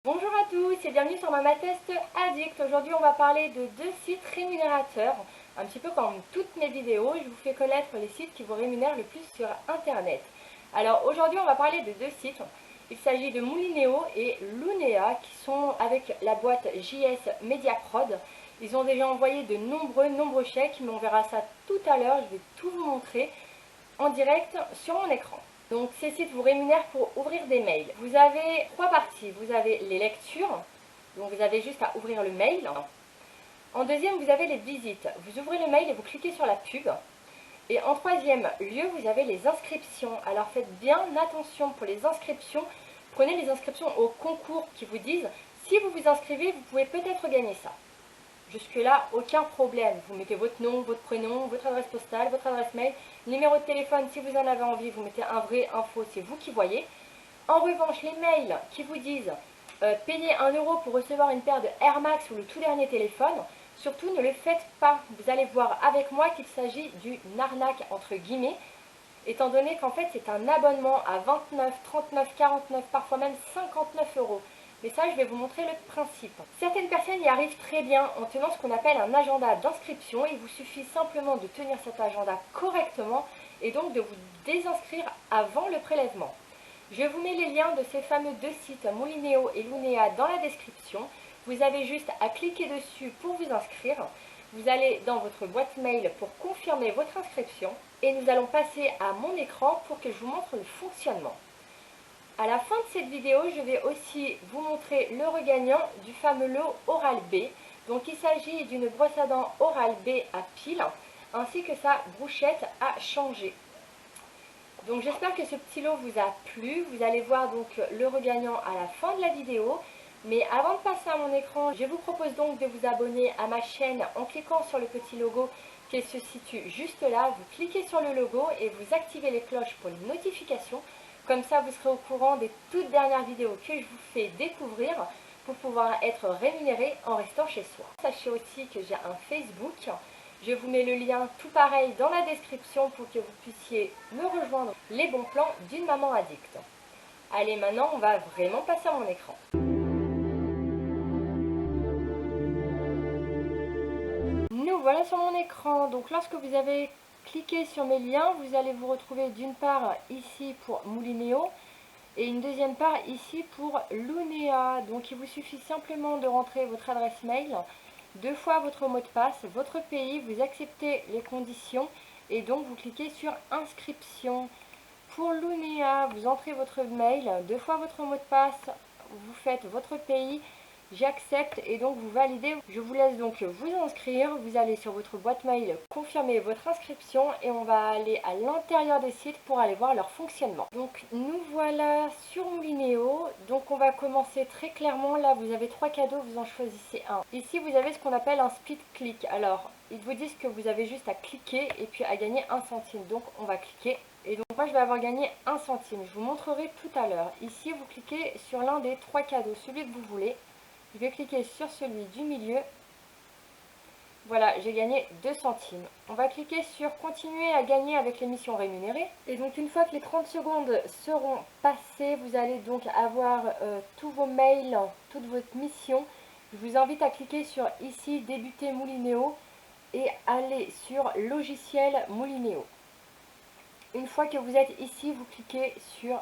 Bonjour à tous et bienvenue sur Mama Test Addict. Aujourd'hui on va parler de deux sites rémunérateurs. Un petit peu comme toutes mes vidéos, je vous fais connaître les sites qui vous rémunèrent le plus sur internet. Alors aujourd'hui on va parler de deux sites. Il s'agit de Moulineo et Lunea qui sont avec la boîte JS Mediaprod. Ils ont déjà envoyé de nombreux chèques, mais on verra ça tout à l'heure. Je vais tout vous montrer en direct sur mon écran. Donc ces sites vous rémunèrent pour ouvrir des mails. Vous avez trois parties. Vous avez les lectures, donc vous avez juste à ouvrir le mail. En deuxième, vous avez les visites. Vous ouvrez le mail et vous cliquez sur la pub. Et en troisième lieu, vous avez les inscriptions. Alors faites bien attention pour les inscriptions. Prenez les inscriptions au concours qui vous disent si vous vous inscrivez, vous pouvez peut-être gagner ça. Jusque-là, aucun problème. Vous mettez votre nom, votre prénom, votre adresse postale, votre adresse mail, numéro de téléphone si vous en avez envie, vous mettez un vrai, un faux, c'est vous qui voyez. En revanche, les mails qui vous disent payez 1 euro pour recevoir une paire de Air Max ou le tout dernier téléphone, surtout ne le faites pas. Vous allez voir avec moi qu'il s'agit d'une arnaque entre guillemets, étant donné qu'en fait c'est un abonnement à 29, 39, 49, parfois même 59 euros. Mais ça, je vais vous montrer le principe. Certaines personnes y arrivent très bien en tenant ce qu'on appelle un agenda d'inscription. Il vous suffit simplement de tenir cet agenda correctement et donc de vous désinscrire avant le prélèvement. Je vous mets les liens de ces fameux deux sites, Moulineo et Lunea, dans la description. Vous avez juste à cliquer dessus pour vous inscrire. Vous allez dans votre boîte mail pour confirmer votre inscription et nous allons passer à mon écran pour que je vous montre le fonctionnement. À la fin de cette vidéo, je vais aussi vous montrer le regagnant du fameux lot Oral-B. Donc il s'agit d'une brosse à dents Oral-B à pile, ainsi que sa brochette à changer. Donc j'espère que ce petit lot vous a plu. Vous allez voir donc le regagnant à la fin de la vidéo. Mais avant de passer à mon écran, je vous propose donc de vous abonner à ma chaîne en cliquant sur le petit logo qui se situe juste là. Vous cliquez sur le logo et vous activez les cloches pour les notifications. Comme ça, vous serez au courant des toutes dernières vidéos que je vous fais découvrir pour pouvoir être rémunéré en restant chez soi. Sachez aussi que j'ai un Facebook. Je vous mets le lien tout pareil dans la description pour que vous puissiez me rejoindre les bons plans d'une maman addict. Allez, maintenant, on va vraiment passer à mon écran. Nous voilà sur mon écran. Donc lorsque vous avez cliqué sur mes liens, vous allez vous retrouver d'une part ici pour Moulineo et une deuxième part ici pour Lunea. Donc il vous suffit simplement de rentrer votre adresse mail, deux fois votre mot de passe, votre pays, vous acceptez les conditions et donc vous cliquez sur inscription. Pour Lunea, vous entrez votre mail, deux fois votre mot de passe, vous faites votre pays, j'accepte et donc vous validez. Je vous laisse donc vous inscrire. Vous allez sur votre boîte mail confirmer votre inscription et on va aller à l'intérieur des sites pour aller voir leur fonctionnement. Donc nous voilà sur Moulineo. Donc on va commencer très clairement. Là vous avez trois cadeaux, vous en choisissez un. Ici vous avez ce qu'on appelle un speed click. Alors ils vous disent que vous avez juste à cliquer et puis à gagner 1 centime. Donc on va cliquer. Et donc moi je vais avoir gagné 1 centime. Je vous montrerai tout à l'heure. Ici vous cliquez sur l'un des trois cadeaux, celui que vous voulez. Je vais cliquer sur celui du milieu. Voilà, j'ai gagné 2 centimes. On va cliquer sur continuer à gagner avec l'émission rémunérée. Et donc une fois que les 30 secondes seront passées, vous allez donc avoir tous vos mails, toute votre mission. Je vous invite à cliquer sur ici débuter Moulineo et aller sur logiciel Moulineo. Une fois que vous êtes ici, vous cliquez sur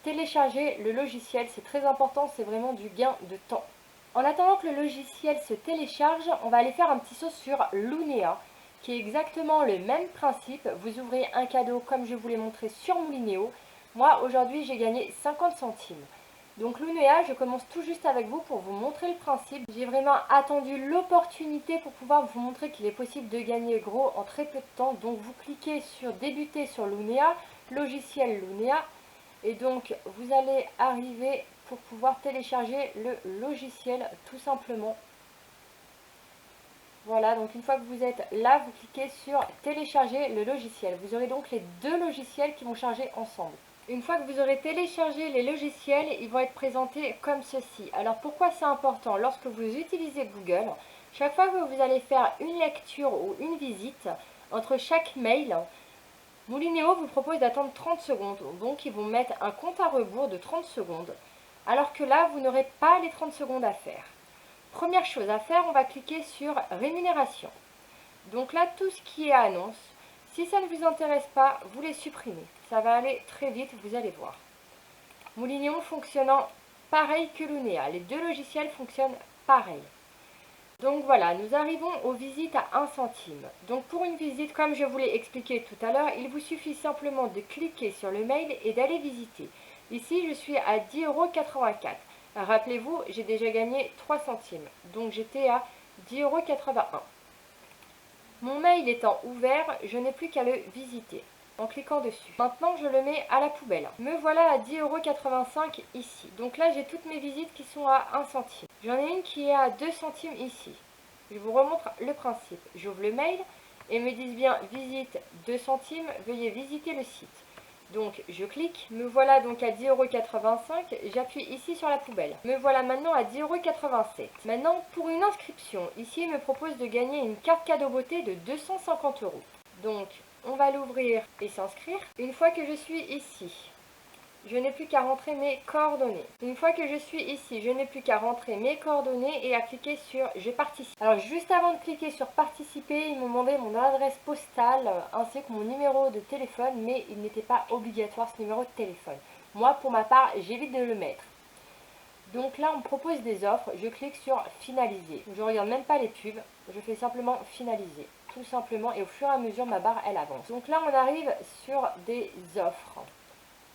télécharger le logiciel, c'est très important, c'est vraiment du gain de temps. En attendant que le logiciel se télécharge, on va aller faire un petit saut sur Lunea, qui est exactement le même principe. Vous ouvrez un cadeau comme je vous l'ai montré sur Moulineo. Moi, aujourd'hui, j'ai gagné 50 centimes. Donc Lunea, je commence tout juste avec vous pour vous montrer le principe. J'ai vraiment attendu l'opportunité pour pouvoir vous montrer qu'il est possible de gagner gros en très peu de temps. Donc vous cliquez sur débuter sur Lunea, logiciel Lunea. Et donc, vous allez arriver pour pouvoir télécharger le logiciel tout simplement. Voilà, donc une fois que vous êtes là, vous cliquez sur télécharger le logiciel. Vous aurez donc les deux logiciels qui vont charger ensemble. Une fois que vous aurez téléchargé les logiciels, ils vont être présentés comme ceci. Alors pourquoi c'est important? Lorsque vous utilisez Google, chaque fois que vous allez faire une lecture ou une visite, entre chaque mail, Moulineo vous propose d'attendre 30 secondes, donc ils vont mettre un compte à rebours de 30 secondes. Alors que là, vous n'aurez pas les 30 secondes à faire. Première chose à faire, on va cliquer sur rémunération. Donc là, tout ce qui est annonce, si ça ne vous intéresse pas, vous les supprimez. Ça va aller très vite, vous allez voir. Moulineau fonctionnant pareil que Lunea. Les deux logiciels fonctionnent pareil. Donc voilà, nous arrivons aux visites à 1 centime. Donc pour une visite, comme je vous l'ai expliqué tout à l'heure, il vous suffit simplement de cliquer sur le mail et d'aller visiter. Ici, je suis à 10,84 €. Rappelez-vous, j'ai déjà gagné 3 centimes. Donc j'étais à 10,81 €. Mon mail étant ouvert, je n'ai plus qu'à le visiter en cliquant dessus. Maintenant, je le mets à la poubelle. Me voilà à 10,85 € ici. Donc là, j'ai toutes mes visites qui sont à 1 centime. J'en ai une qui est à 2 centimes ici. Je vous remontre le principe. J'ouvre le mail et me disent bien visite 2 centimes, veuillez visiter le site. Donc je clique, me voilà donc à 10,85 €, j'appuie ici sur la poubelle. Me voilà maintenant à 10,87 €. Maintenant pour une inscription, ici il me propose de gagner une carte cadeau beauté de 250 €. Donc on va l'ouvrir et s'inscrire. Une fois que je suis ici, je n'ai plus qu'à rentrer mes coordonnées. Une fois que je suis ici, je n'ai plus qu'à rentrer mes coordonnées et à cliquer sur « Je participe ». Alors juste avant de cliquer sur « Participer », ils m'ont demandé mon adresse postale ainsi que mon numéro de téléphone, mais il n'était pas obligatoire ce numéro de téléphone. Moi, pour ma part, j'évite de le mettre. Donc là, on me propose des offres, je clique sur « Finaliser ». Je ne regarde même pas les pubs, je fais simplement « Finaliser ». Tout simplement, et au fur et à mesure, ma barre, elle avance. Donc là, on arrive sur des offres.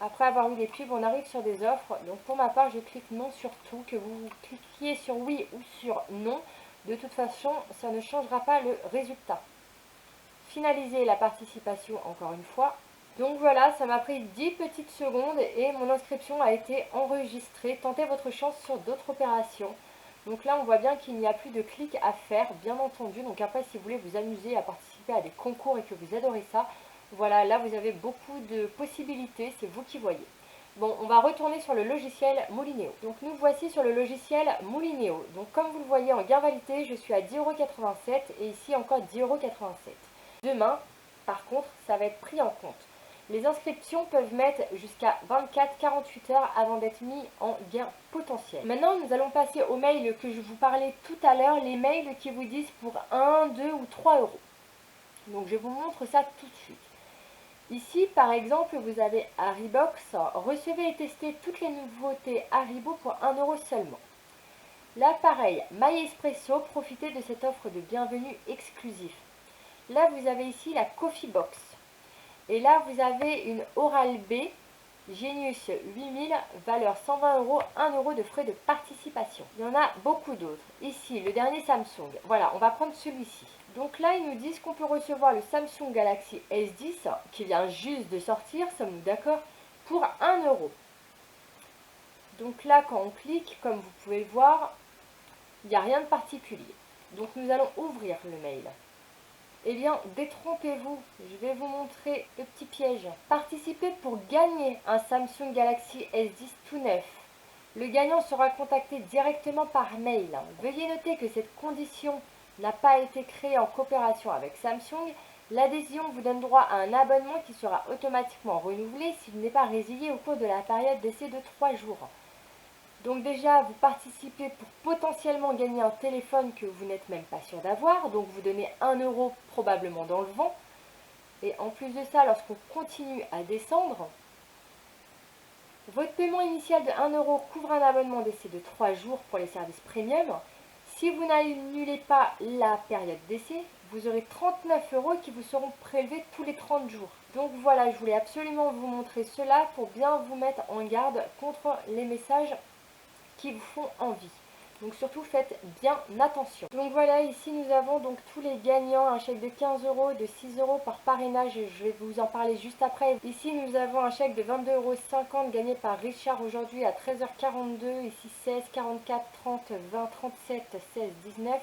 Après avoir eu les pubs, on arrive sur des offres. Donc pour ma part, je clique non sur tout. Que vous cliquiez sur oui ou sur non, de toute façon, ça ne changera pas le résultat. Finaliser la participation encore une fois. Donc voilà, ça m'a pris 10 petites secondes et mon inscription a été enregistrée. Tentez votre chance sur d'autres opérations. Donc là, on voit bien qu'il n'y a plus de clics à faire, bien entendu. Donc après, si vous voulez vous amuser à participer à des concours et que vous adorez ça, voilà, là vous avez beaucoup de possibilités, c'est vous qui voyez. Bon, on va retourner sur le logiciel Moulineau. Donc nous voici sur le logiciel Moulineau. Donc comme vous le voyez en gain validité, je suis à 10,87 € et ici encore 10,87 €. Demain, par contre, ça va être pris en compte. Les inscriptions peuvent mettre jusqu'à 24-48 heures avant d'être mis en gain potentiel. Maintenant, nous allons passer aux mails que je vous parlais tout à l'heure, les mails qui vous disent pour 1, 2 ou 3 €. Donc je vous montre ça tout de suite. Ici, par exemple, vous avez Haribox. Recevez et testez toutes les nouveautés Haribo pour 1 € seulement. Là, pareil, My Espresso, profitez de cette offre de bienvenue exclusif. Là, vous avez ici la Coffee Box. Et là, vous avez une Oral-B Genius 8000, valeur 120 €, 1 € de frais de participation. Il y en a beaucoup d'autres. Ici, le dernier Samsung. Voilà, on va prendre celui-ci. Donc là, ils nous disent qu'on peut recevoir le Samsung Galaxy S10, qui vient juste de sortir, sommes-nous d'accord, pour 1 €. Donc là, quand on clique, comme vous pouvez le voir, il n'y a rien de particulier. Donc nous allons ouvrir le mail. Eh bien, détrompez-vous, je vais vous montrer le petit piège. Participez pour gagner un Samsung Galaxy S10 tout neuf. Le gagnant sera contacté directement par mail. Veuillez noter que cette condition n'a pas été créée en coopération avec Samsung. L'adhésion vous donne droit à un abonnement qui sera automatiquement renouvelé s'il n'est pas résilié au cours de la période d'essai de 3 jours. Donc déjà, vous participez pour potentiellement gagner un téléphone que vous n'êtes même pas sûr d'avoir. Donc vous donnez 1 € probablement dans le vent. Et en plus de ça, lorsqu'on continue à descendre, votre paiement initial de 1 € couvre un abonnement d'essai de 3 jours pour les services premium. Si vous n'annulez pas la période d'essai, vous aurez 39 € qui vous seront prélevés tous les 30 jours. Donc voilà, je voulais absolument vous montrer cela pour bien vous mettre en garde contre les messages qui vous font envie. Donc surtout faites bien attention. Donc voilà, ici nous avons donc tous les gagnants, un chèque de 15 €, de 6 € par parrainage, je vais vous en parler juste après. Ici nous avons un chèque de 22,50 € gagné par Richard aujourd'hui à 13h42, ici 16, 44, 30, 20, 37, 16, 19.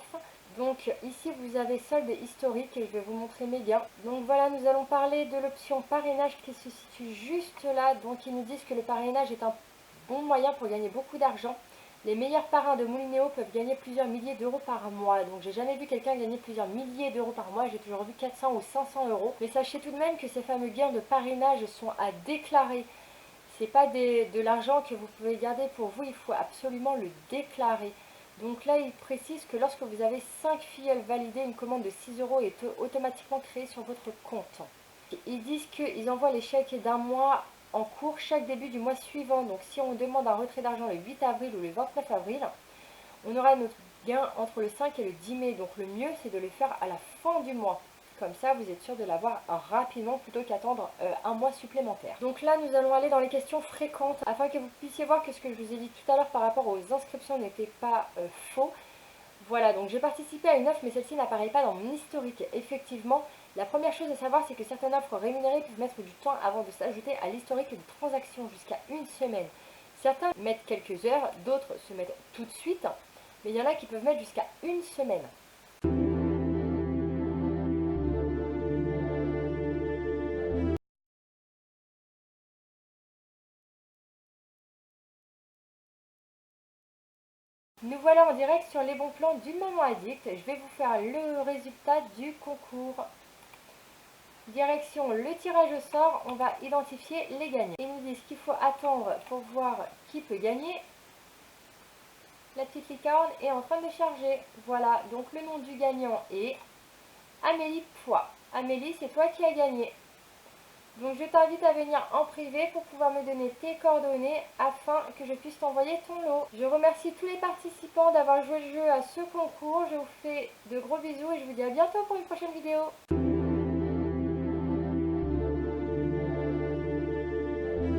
Donc ici vous avez solde historique et je vais vous montrer mes gains. Donc voilà, nous allons parler de l'option parrainage qui se situe juste là. Donc ils nous disent que le parrainage est un bon moyen pour gagner beaucoup d'argent. Les meilleurs parrains de Moulineau peuvent gagner plusieurs milliers d'euros par mois. Donc j'ai jamais vu quelqu'un gagner plusieurs milliers d'euros par mois. J'ai toujours vu 400 ou 500 €. Mais sachez tout de même que ces fameux gains de parrainage sont à déclarer C'est pas de l'argent que vous pouvez garder pour vous, il faut absolument le déclarer. Donc là, il précise que lorsque vous avez 5 filleuls validés, une commande de 6 € est automatiquement créée sur votre compte. Ils disent qu'ils envoient les chèques d'un mois en cours chaque début du mois suivant. Donc si on demande un retrait d'argent le 8 avril ou le 29 avril, on aura notre gain entre le 5 et le 10 mai. Donc le mieux, c'est de le faire à la fin du mois. Comme ça, vous êtes sûr de l'avoir rapidement plutôt qu'attendre un mois supplémentaire. Donc là, nous allons aller dans les questions fréquentes afin que vous puissiez voir que ce que je vous ai dit tout à l'heure par rapport aux inscriptions n'était pas faux. Voilà, donc j'ai participé à une offre, mais celle-ci n'apparaît pas dans mon historique. Effectivement, la première chose à savoir, c'est que certaines offres rémunérées peuvent mettre du temps avant de s'ajouter à l'historique de transactions, jusqu'à une semaine. Certains mettent quelques heures, d'autres se mettent tout de suite, mais il y en a qui peuvent mettre jusqu'à une semaine. Nous voilà en direct sur les bons plans d'une maman addict. Je vais vous faire le résultat du concours. Direction le tirage au sort, on va identifier les gagnants. Ils nous disent qu'il faut attendre pour voir qui peut gagner. La petite licorne est en train de charger. Voilà, donc le nom du gagnant est Amélie Poix. Amélie, c'est toi qui as gagné. Donc je t'invite à venir en privé pour pouvoir me donner tes coordonnées afin que je puisse t'envoyer ton lot. Je remercie tous les participants d'avoir joué le jeu à ce concours. Je vous fais de gros bisous et je vous dis à bientôt pour une prochaine vidéo.